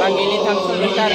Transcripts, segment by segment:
Panggil hitam sebentar.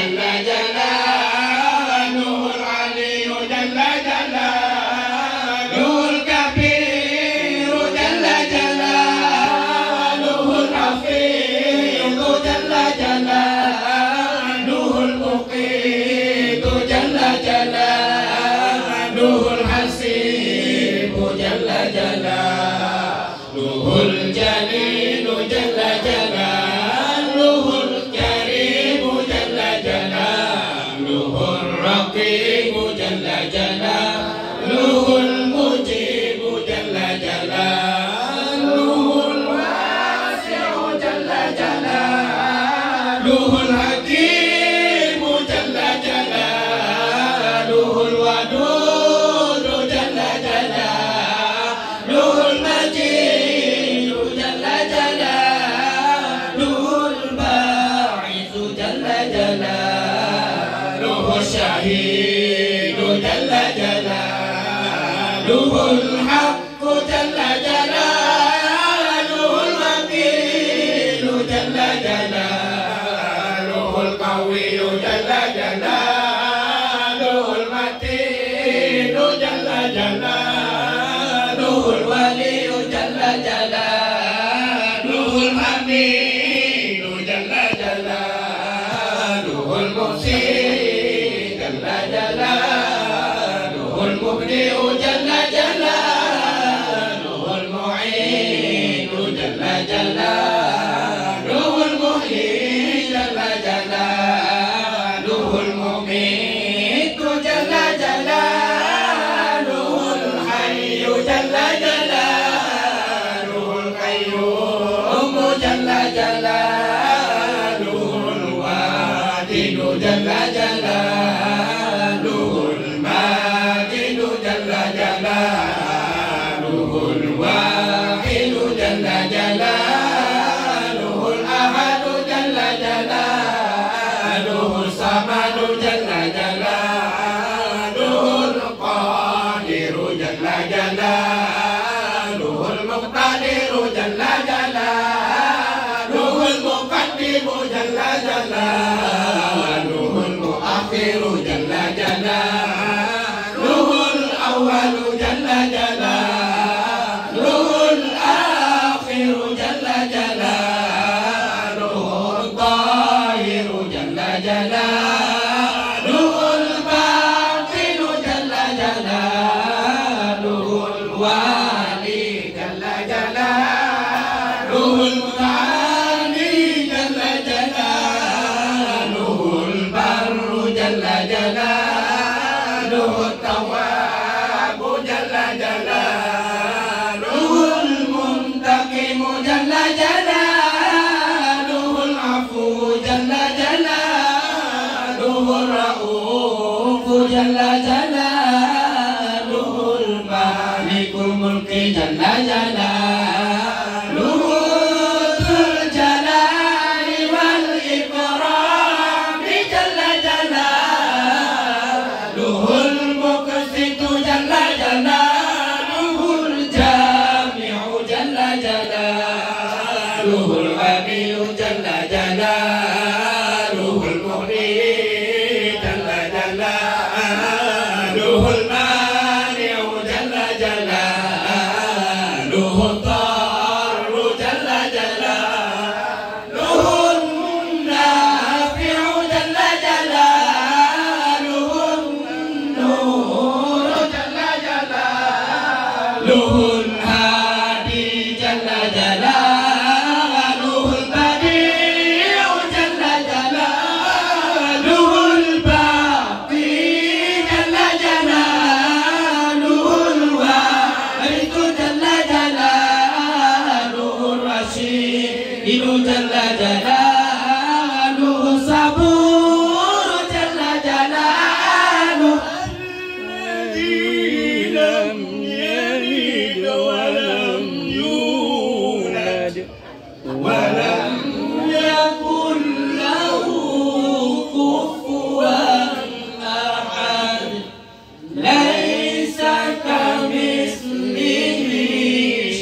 ليس كمثله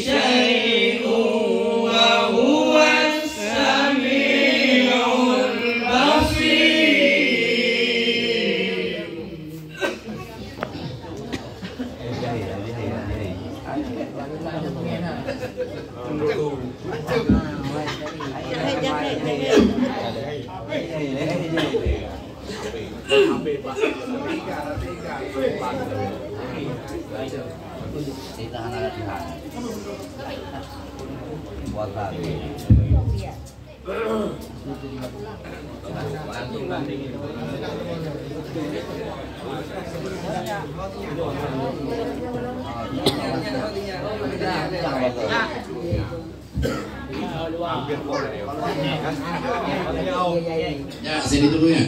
شيء Ya, sini dulu ya.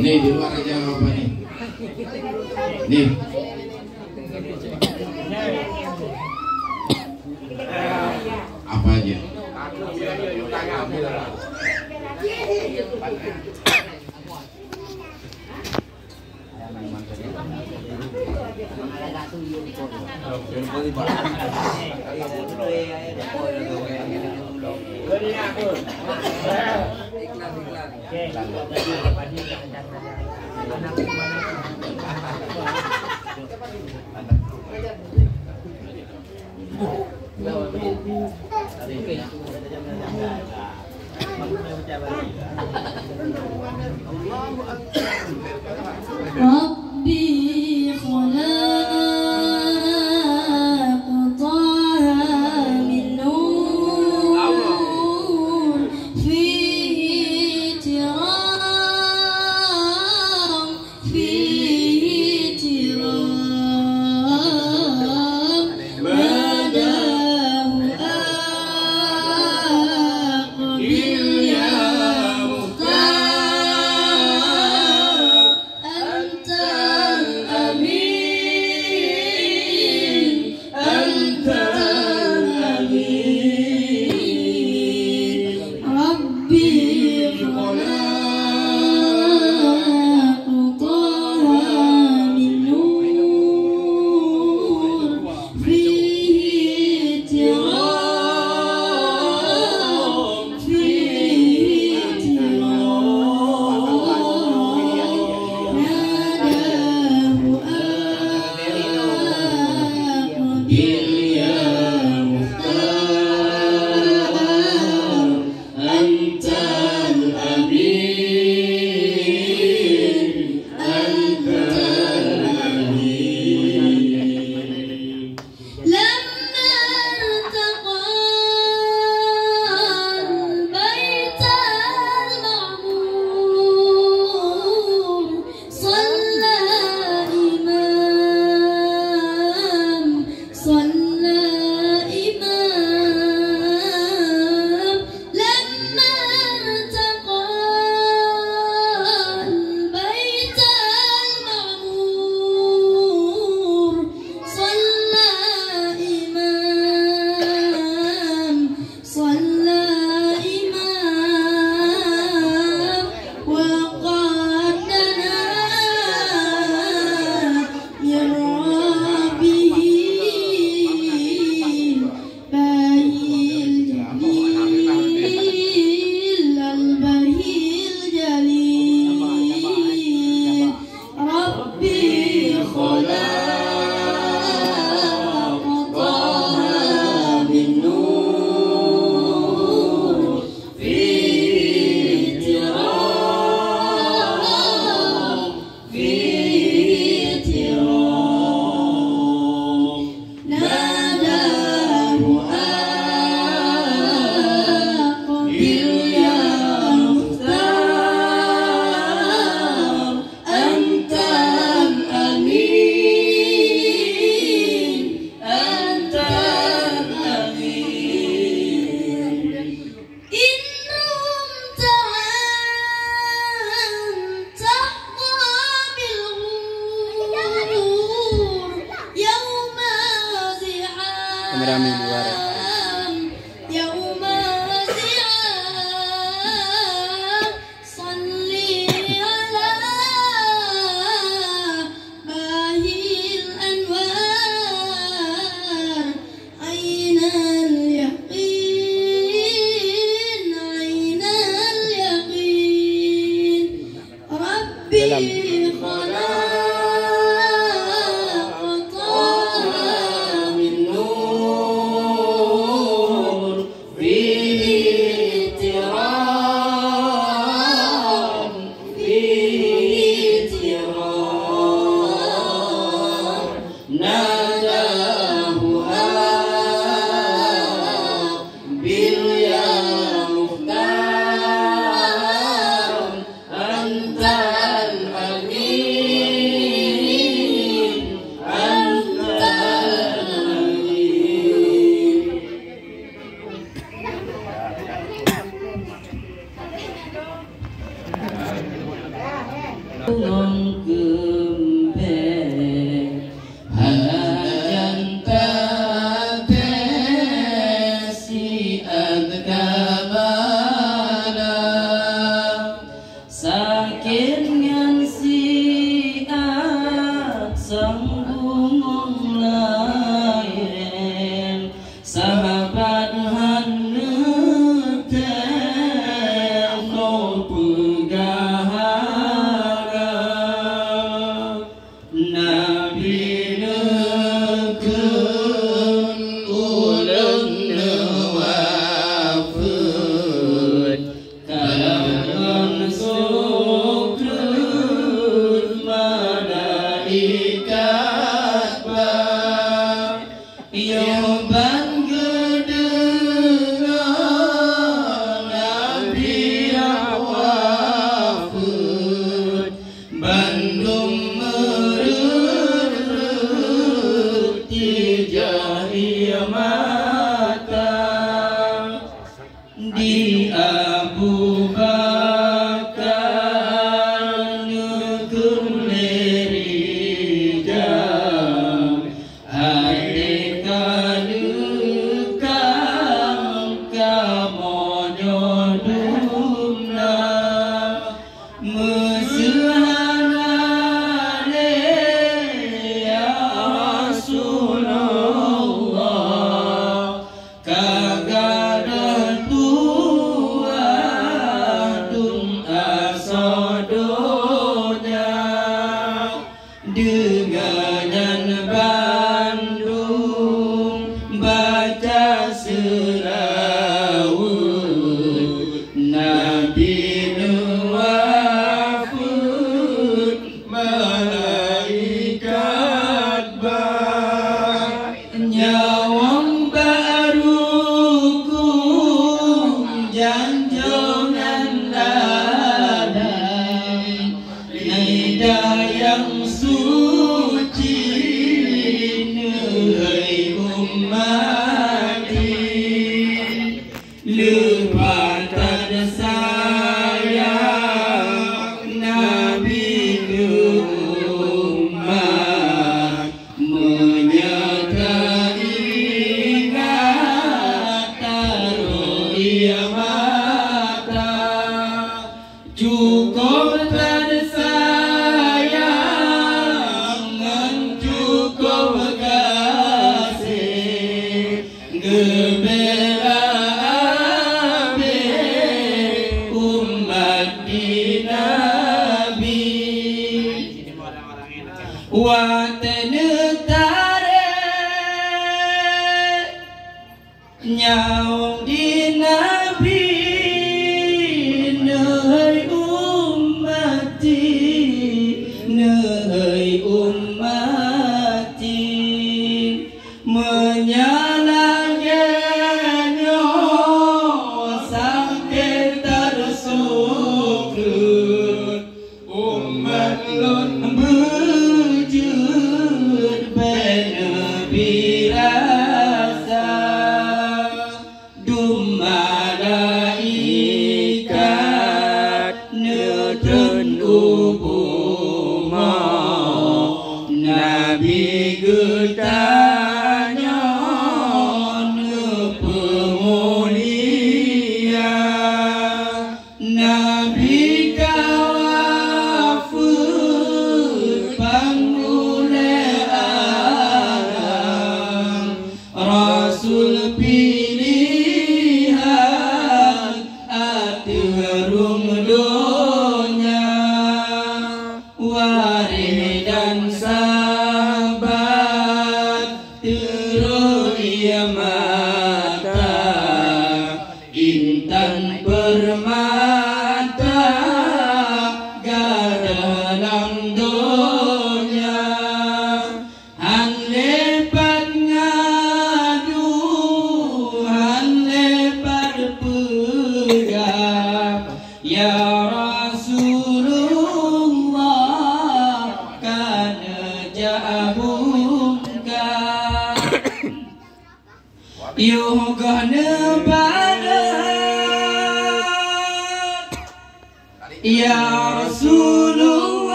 Nih di luar aja apa nih? Nih. Apa aja? Rabbi khalaq taha min nur fihi tiram madahu aqbil ya Kameramen di luar. Dalam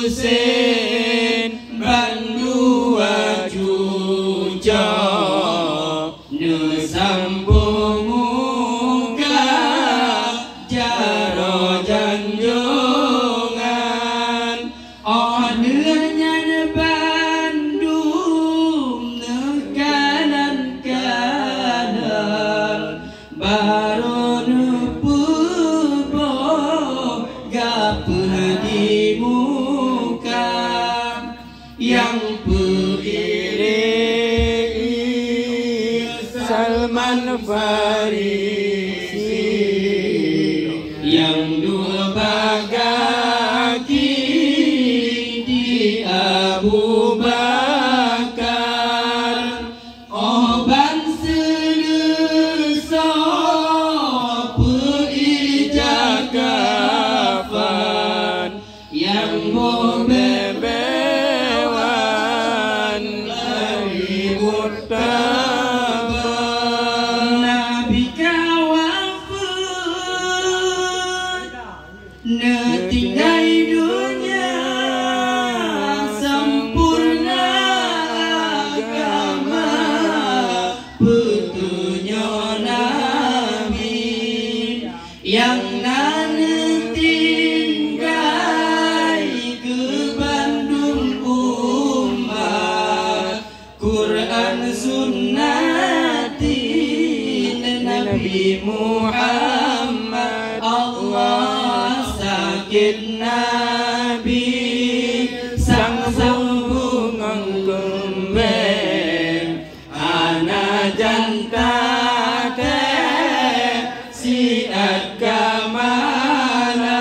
Husain bandua cuca nu sambung muka jaro janjongan ordernya Bandung kanan-kanan baru nupubo gapur di muka yang beriring Salman Farisi yang dua bagaki di Abu Bakar oban selusa peijakapan yang bebewan dari murtaban Nabi kawafut netinggai dunia sempurna agama putunya Nabi yang tinggai ke Bandung umat Quran sunnatin Nabi Muhammad Allah sakit Nabi sang sambungan kembang ana janta si kamana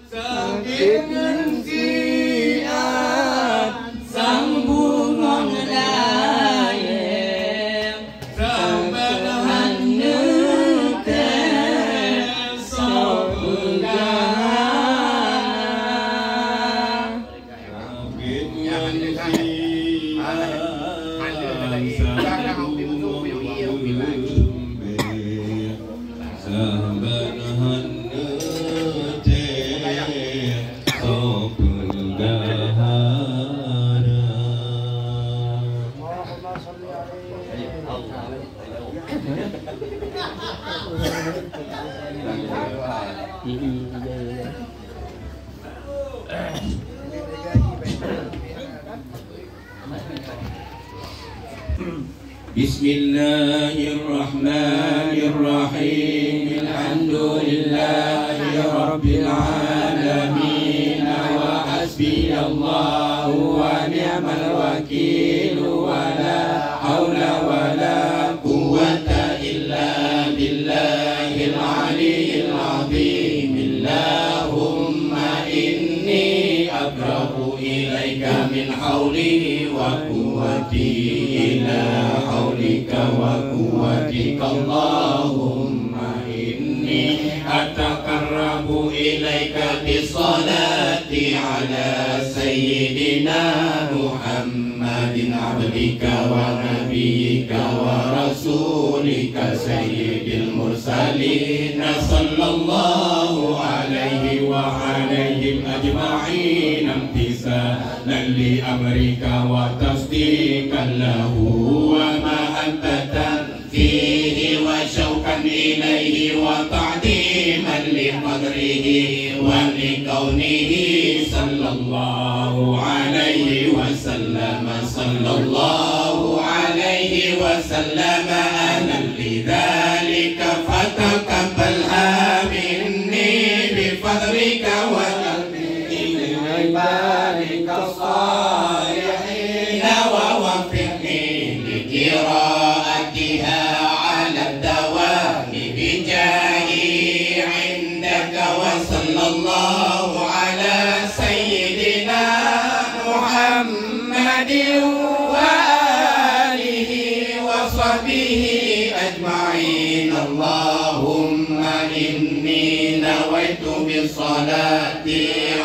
sakit siat sambungan dayem sabahan nete sobegana Bismillahirrahmanirrahim. Alhamdulillahi rabbil alamin wa hasbiyallahu wa ni'mal wakil wa la haula wa la quwwata illa billahil aliyyil azim. Allahumma inni abrahu ilaika min hawli wa quwwati ila haulika wa quwwatika. Allahumma inni atakarrabu ilaika bisalati ala sayyidina Muhammadin abdika wa nabiyyika wa rasulika sayyidil mursalin sallallahu alaihi wa alaihim ajma'in imtisalan li amrika wa tasdiqan lahu wa mahabbatan fihi wa syauqan ilaihi wa ta'diman li qadrihi wa li kaunihi sallallahu alaihi wa sallam sallallahu alaihi wa sallam ana lidzalika fataqabbalha minni bi fadlika wa عبادك الصالحين ووفقني لقراءتها على الدوام بجاهي عندك وصلى الله على سيدنا محمد وآله وصحبه أجمعين. اللهم إني نويت بالصلاة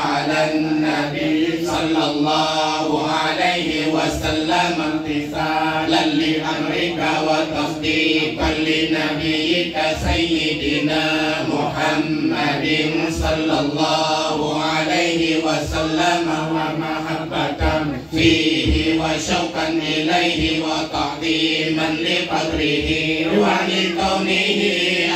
على النبي صلى الله عليه وسلم امتثالا لأمرك وتصديقا لنبيك سيدنا محمد صلى الله عليه وسلم ومحبة فيه وشوقا إليه وتعظيما لقدره ولكونه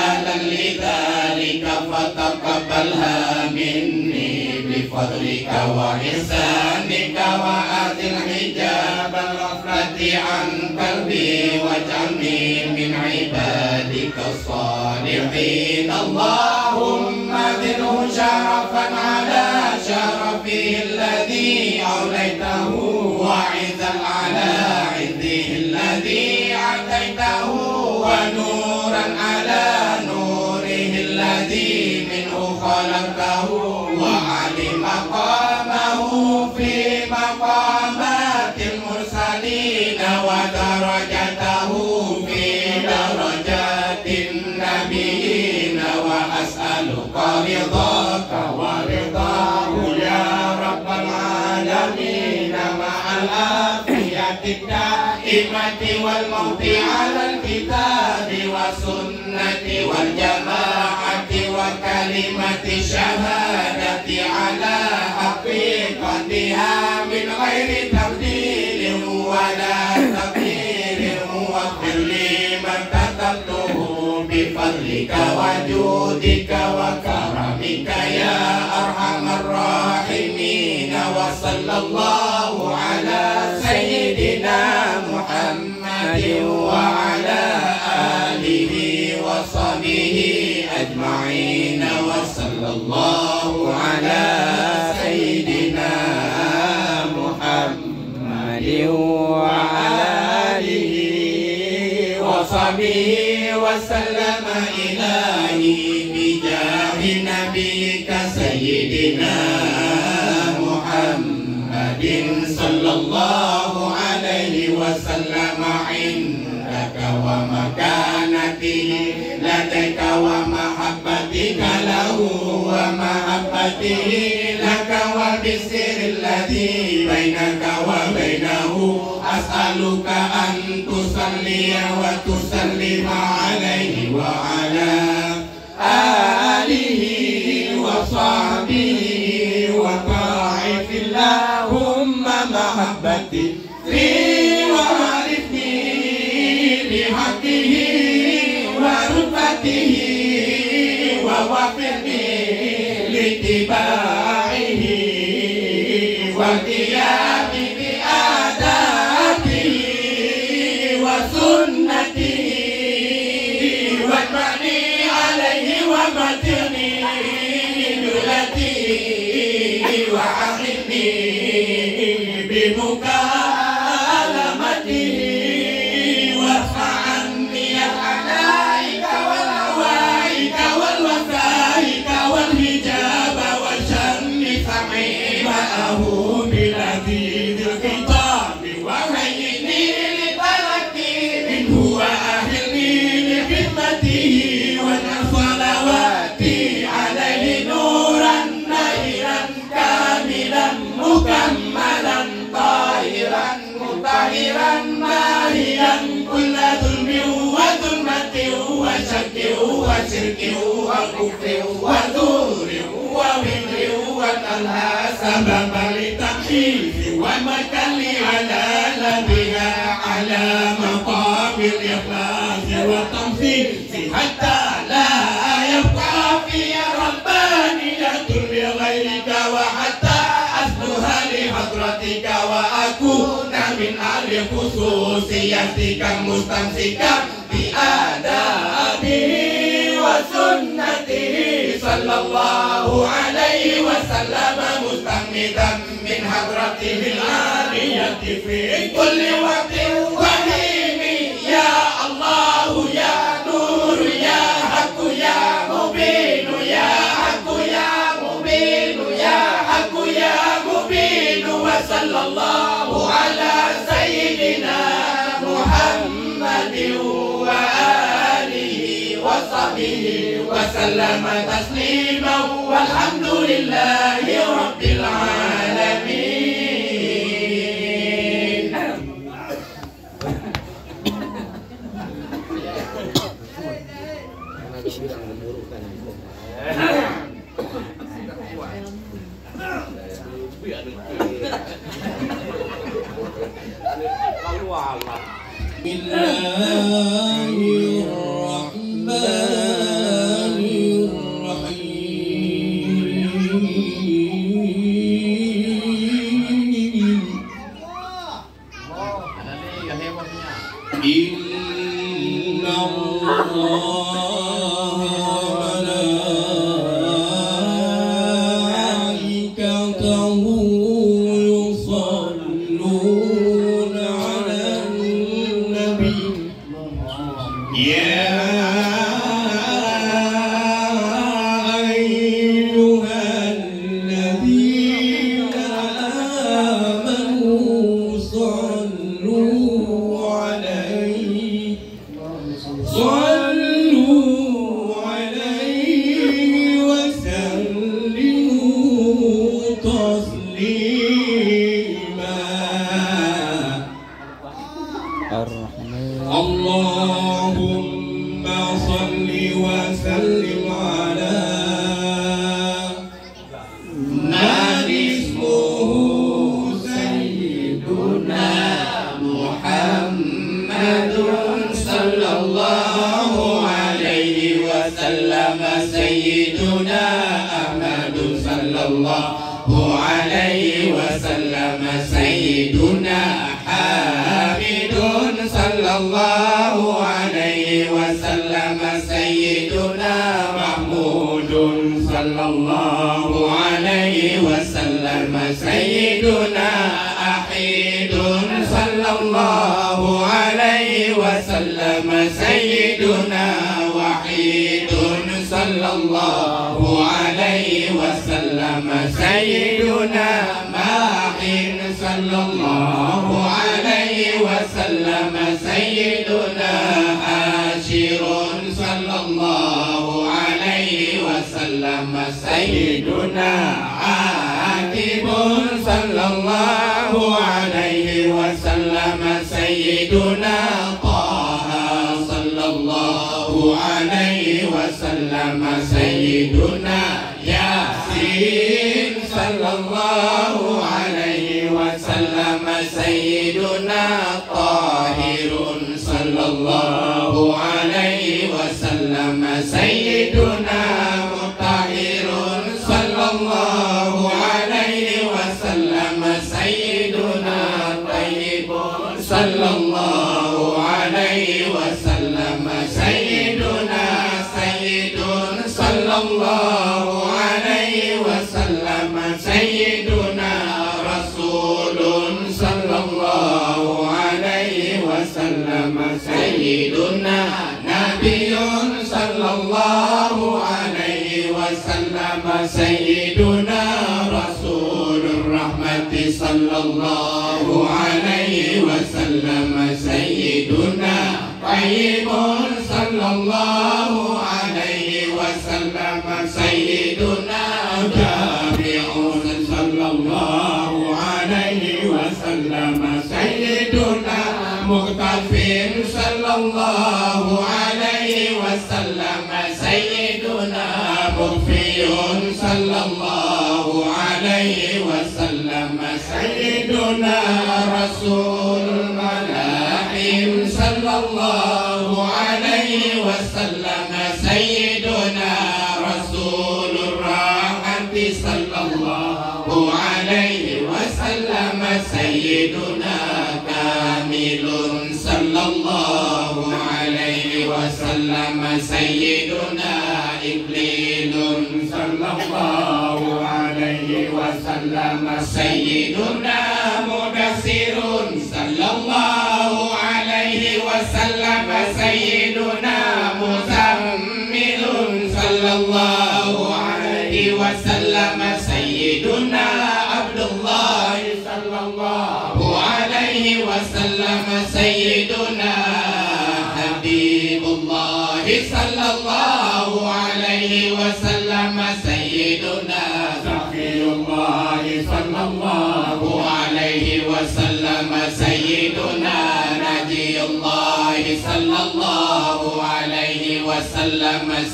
أهلا لذلك فتقبلها مني بفضلك وإحسانك وأزل حجاب الغفلة عن قلبي واجعلني من عبادك الصالحين اللهم زده شرفا على شرفه الذي أوليته وعزا على عزه الذي عديته ونورا على نوره الذي منه خلقته وعلي مقامه في مقامات المرسلين ودرجته في درجات النبيين وأسألك رضاك ورضاه يا رب العالمين مع العافية الدائمة والموت على الكتاب والسنة والجماعة وكلمة الشهادة على حقيقتها من غير تبديل ولا تغيير واغفر لي ما كتبته بفضلك وجودك وكرمك يا أرحم الراحمين وصلى الله على سيدنا محمد وعلى آله وصحبه أجمعين وصلى الله على سيدنا محمد وعلى آله وصحبه وسلم إلهي بجاه نبيك سيدنا محمد صلى الله عليه وسلم عندك ومكانته لديك ومحبتك له ومحبته لك وبالسر الذي بينك وبينه أسألك أن تصلي وتسلم عليه وعلى آله وصحبه وضاعف اللهم محبتي في وعرفني بحقه ورفته ووفقني لاتباعه والقيام بآدابه وسنته واجمعني عليه ومتعني دولتي وعقلني بمكالمته وارفع عني الحدائق والهوائق والوسائق والحجاب وشم سمعي معه بلذيذ الخطاب وهيئني لتلقي منه وأهلني لخدمته واجعل صلواتي عليه نورا نيرا كاملا مكملا طاهرا مطهرا ماهيا كل ظلم وظلمة وشك وشرك وكفر وزور ووزر وتلها سببا لتخفيف ومكان على بها على مقام الإخلاص والتنفيذ حتى لا يبقى في ربانية لغيرك وحتى أصلها لحضرتك وأكون من أهل خصوصيتك مستمسكا بآدابه وسنته صلى الله عليه وسلم مستمدا من حضرته العالية في كل وقت وحين يا الله يا نور يا حق يا مبين يا حق يا مبين يا حق يا مبين وصلى الله على سيدنا محمد وآله وصحبه وسلم تسليما والحمد لله رب العالمين.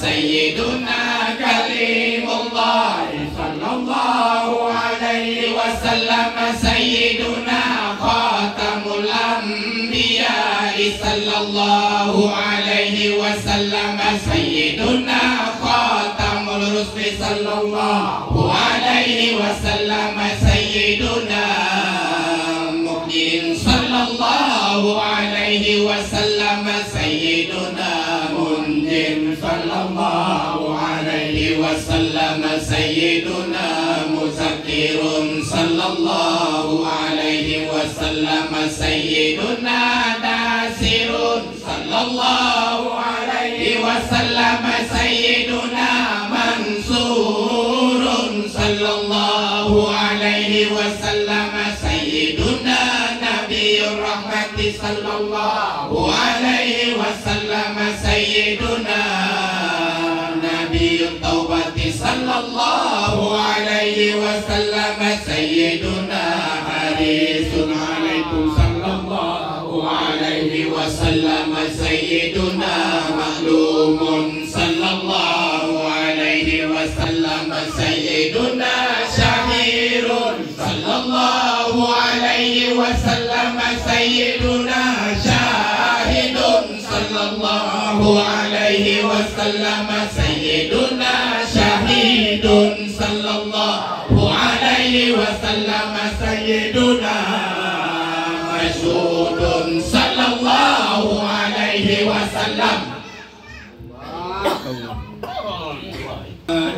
Sayyiduna Kalimullah sallallahu alaihi wasallam sayyiduna khatamul anbiya sallallahu alaihi wasallam sayyiduna khatamul rusli sallallahu alaihi wasallam sayyiduna mu'min sallallahu alaihi wasallam sayyiduna munjin sallallahu alaihi wasallam sayyiduna muzakkirun sallallahu alaihi wasallam sayyiduna nasirun sallallahu alaihi wasallam sayyiduna mansurun sallallahu alaihi wasallam sayyiduna nabiyur rahmati sallallahu alaihi wasallam sayyiduna nabiyut taubati sallallahu alaihi wasallam sayyiduna harisun alaikum sallallahu alaihi wasallam sayyiduna maklumun sallallahu alaihi wasallam sayyiduna syahirun sallallahu alaihi wasallam sayyiduna syahidun sallallahu alaihi wasallam sayyiduna syahidun sallallahu alaihi wasallam sayyiduna masyhudun sallallahu alaihi wasallam.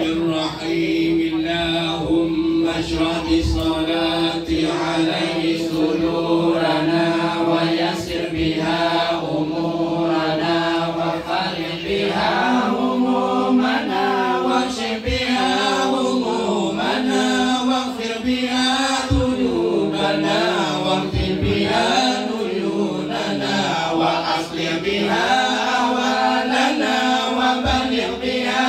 الرحيم اللهم اشرح بالصلاة عليه صدورنا ويسر بها أمورنا وفرج بها همومنا واكشف بها همومنا واغفر بها ذنوبنا واغفر بها ديوننا وأصلح بها أحوالنا وبلغ بها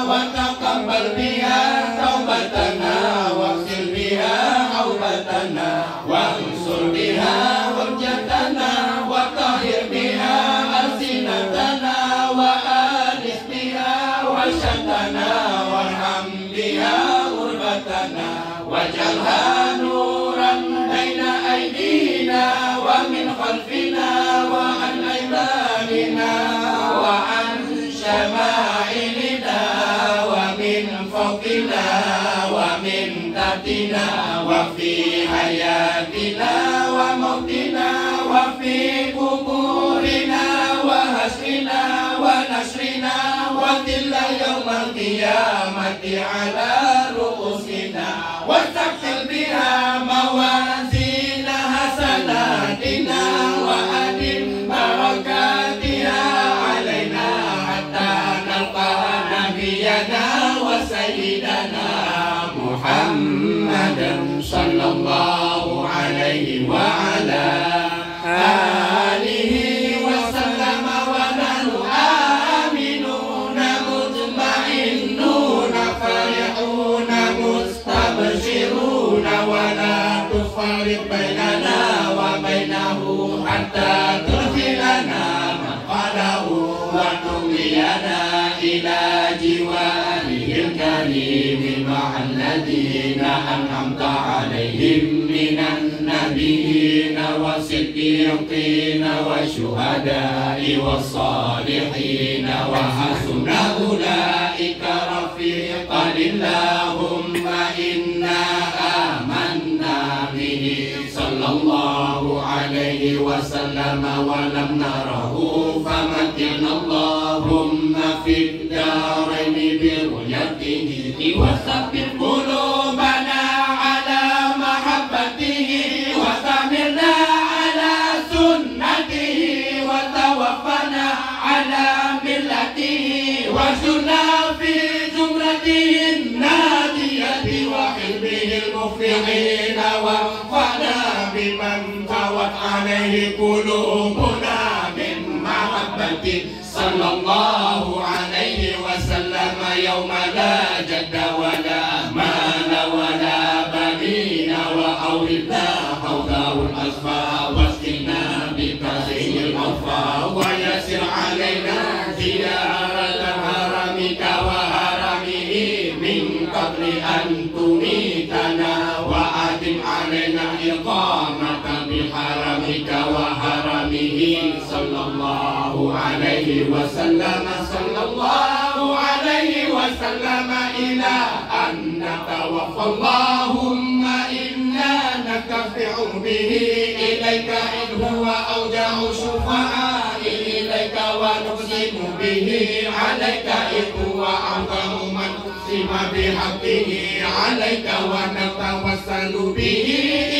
وتقبل بها توبتنا واغسل بها حوبتنا وانصر بها حجتنا وطهر بها ألسنتنا وآنس بها وشتنا وارحم بها غربتنا واجعلها نورا بين أيدينا ومن خلفنا وعن أيماننا وعن شمائلنا ومن فوقنا ومن تحتنا وفي حياتنا وموتنا وفي قبورنا وحشرنا ونشرنا وذل يوم القيامة على رؤوسنا واستغفر بها موازين حسناتنا وأدم بركاتها علينا حتى نلقى نبينا وسيدنا محمدا صلى الله عليه وعلى آله وسلم ونحن آمنون مطمئنون فرحون مستبشرون ولا تفرق بيننا وبينه حتى تدخلنا مدخله وتولينا إلى جواره الكريم مع الذين أنعمت عليهم من النبيين والصديقين والشهداء والصالحين وحسن أولئك رفيقا اللهم إنا آمنا به صلى الله عليه وسلم ولم نره فمتعنا اللهم في الدارين برؤيته وثبت قلوبنا على محبته وثمرنا على سنته وتوفنا على ملته وزرنا في زمرته النادية وحزبه المفلحين وانفعنا بمن طوت عليه قلوبنا من محبته صلى الله عليه وسلم يوم لا جد ولا مال ولا بنين وأولدنا حوضه الأصفى واسقنا بكاسه الأوفى ويسر علينا زيارة هرمك وهرمه عليه وسلم صلى الله عليه وسلم إلى أن نتوفى اللهم إنا نكفع به إليك إذ هو أوجع الشفعاء إليك ونقسم به عليك إذ هو أعظم من قسم بحقه عليك ونتوسل به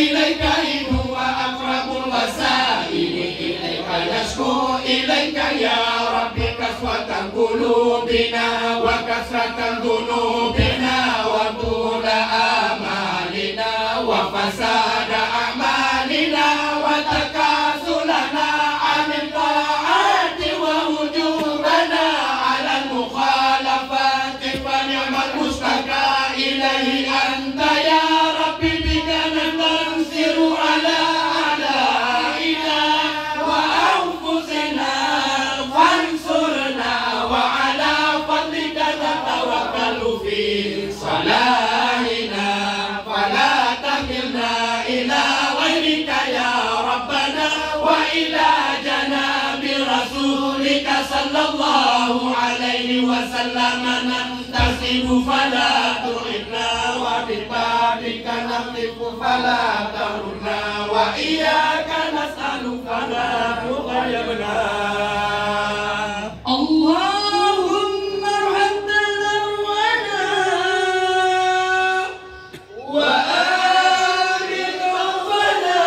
إليك إذ هو أقرب الوسائل إليك نشكو إليك يا رب كسوة قلوبنا وكسرة ذنوبنا وطول آمالنا وفساد أعمالنا وتكاسلنا عن الطاعات وهجومنا على المخالفات فنعم المشتكى إليه أنت يا رب بك ننتصر على أعدائنا وأنفسنا فانصرنا وعلى فضلك نتوكل في صلاحنا فلا تكلنا إلى غيرك يا ربنا وإلى جناب رسولك صلى الله عليه وسلم ننتسب فلا تعنا وببابك نقف فلا ترنا وإياك نسأل فلا تغيبنا اللهم ارحمنا وآمن خوفنا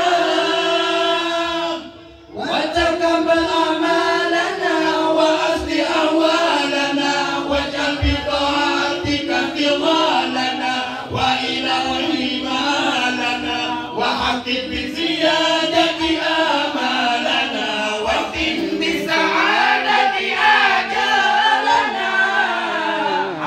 وتقبل أعمالنا وأصلح أحوالنا واجعل بطاعتك انتظارنا وإلى غير مالنا وحقق بزيادة آمالنا واختم بسعادة آجالنا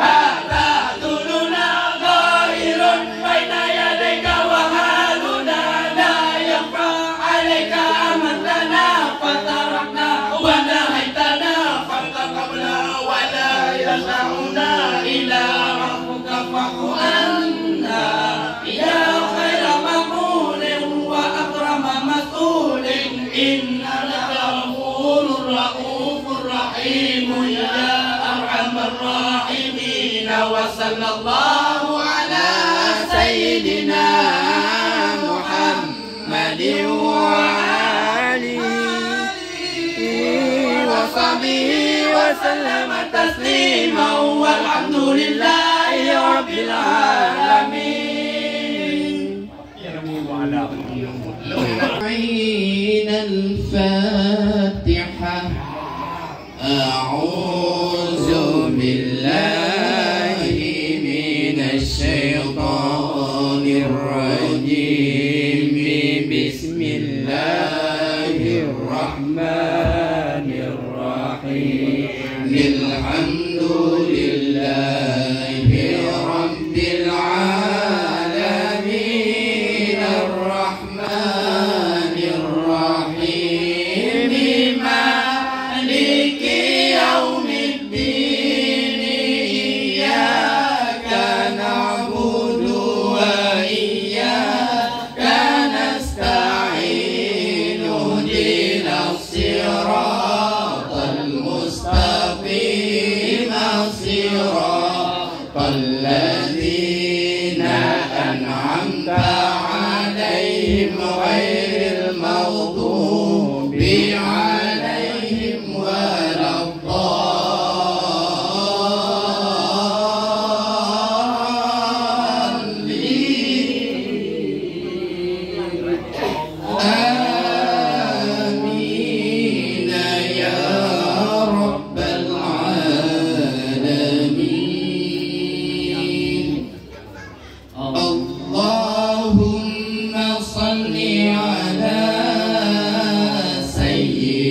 هذا ذلنا ظاهر بين يديك وحالنا لا يخفى عليك أمرتنا فتركنا ونهيتنا فارتقبنا ولا يسعنا إلى ربك فاعف عنا يا خير مقول وأكرم مسؤول إنك غفور رؤوف رحيم يا أرحم الراحمين وصلى الله على سيدنا محمد وآله وصحبه وسلم تسليما والحمد لله رب العالمين. عين الفاتحة أعوذ بالله من الشيطان الرجيم بسم الله الرحمن الرحيم الحمد لله رب العالمين الرحمن الرحيم مالك يوم الدين إياك نعبد وإياك نستعين اهدنا الصراط المستقيم صراط الذين أنعمت عليهم غير المغضوب عليهم ولا آمين يا رب العالمين. اللهم صل على سيدنا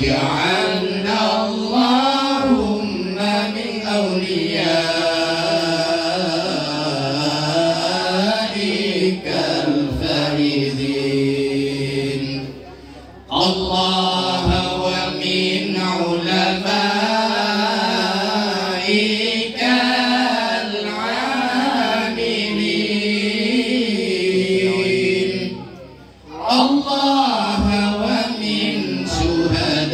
واجعلنا اللهم من أوليائك الفائزين الله ومن علمائك العاملين الله ومن شهدائك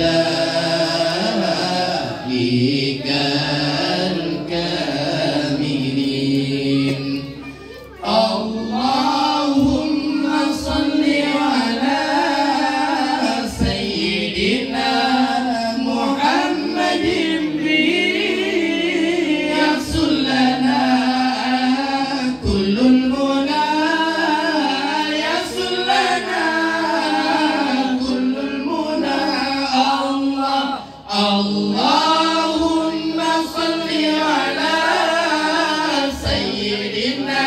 الكاملين اللهم صل على سيدنا محمد يحصل لنا كل المنى يحصل لنا كل المنى اللهم صل على سيدنا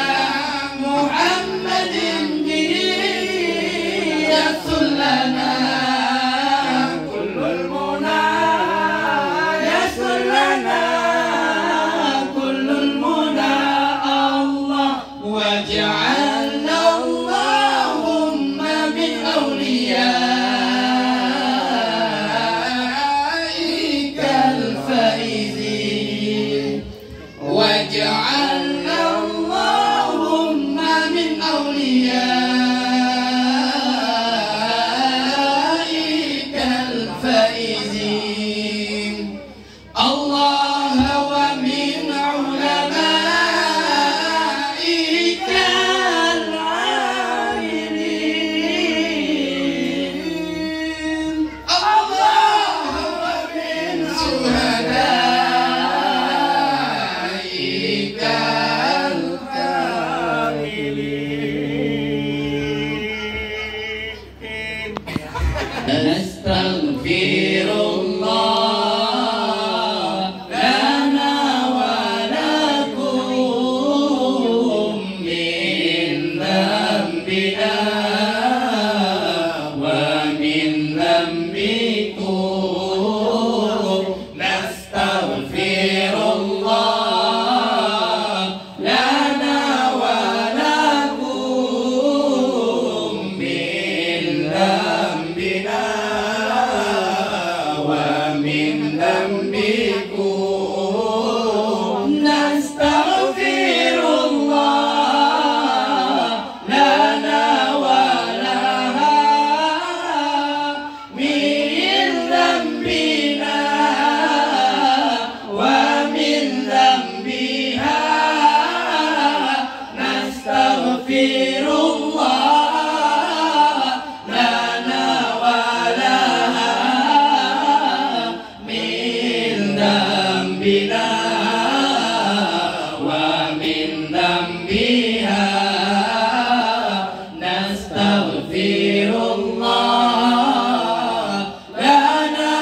محمد يحصل لنا كل المنى يحصل لنا كل المنى الله واجعلنا اللهم من أوليائك الفائزين واجعلنا اللهم من أوليائك الفائزين الله ومن علمائك العاملين الله ومن شهدائك الكاملين نستغفر الله لنا ولكم من ذنبنا ومن ذنبكم نستغفر الله لنا ولكم من ذنبنا ومن ذنبكم نستغفر الله لنا ولها من ذنبنا ومن ذنبها نستغفر الله لنا ولها من ذنبنا ومن ذنبها نستغفر الله لنا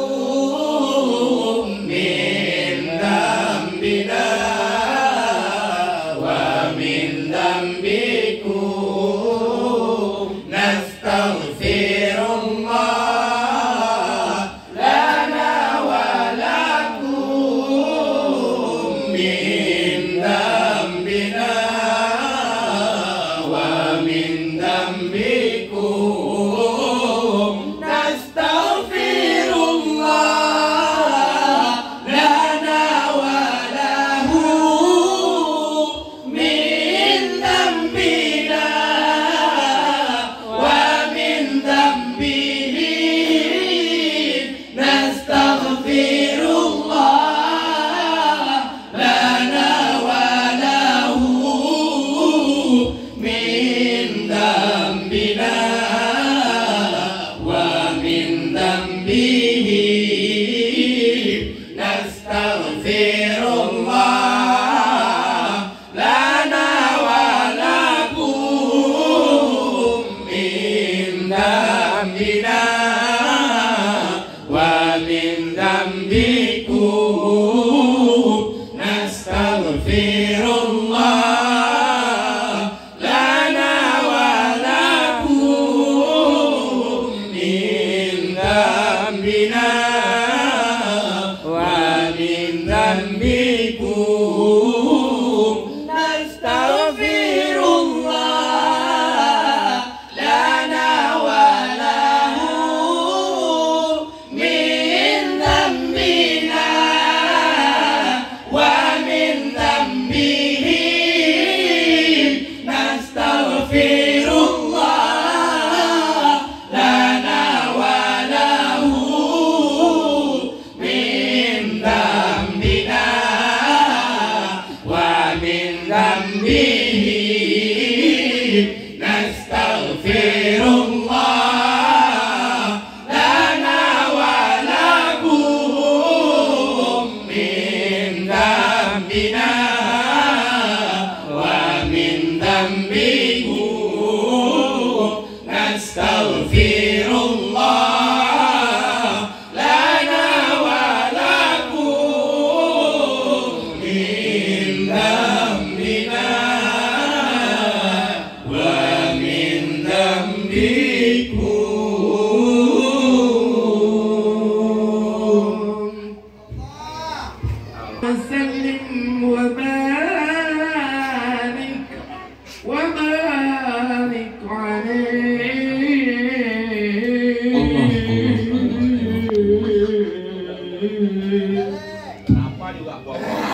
ولهم من ذنبنا ومن ذنبكم نستغفر الله لنا ولكم من ذنبنا ومن ذنبكم نستغفر الله لنا وله من ذنبنا ومن ذنبه نستغفر الله لنا وله من ذنبنا ومن ذنبه نستغفر الله لنا ولكم من ذنبنا ومن ذنبكم نستغفر الله لنا nastaghfirullah lana wa lahu min dzambina wa min dzambihi nastaghfirullah lana wa lakum min dzambina wa min dzambihi nastaghfirullah lana wa lakum min dzambina wa min dzambihi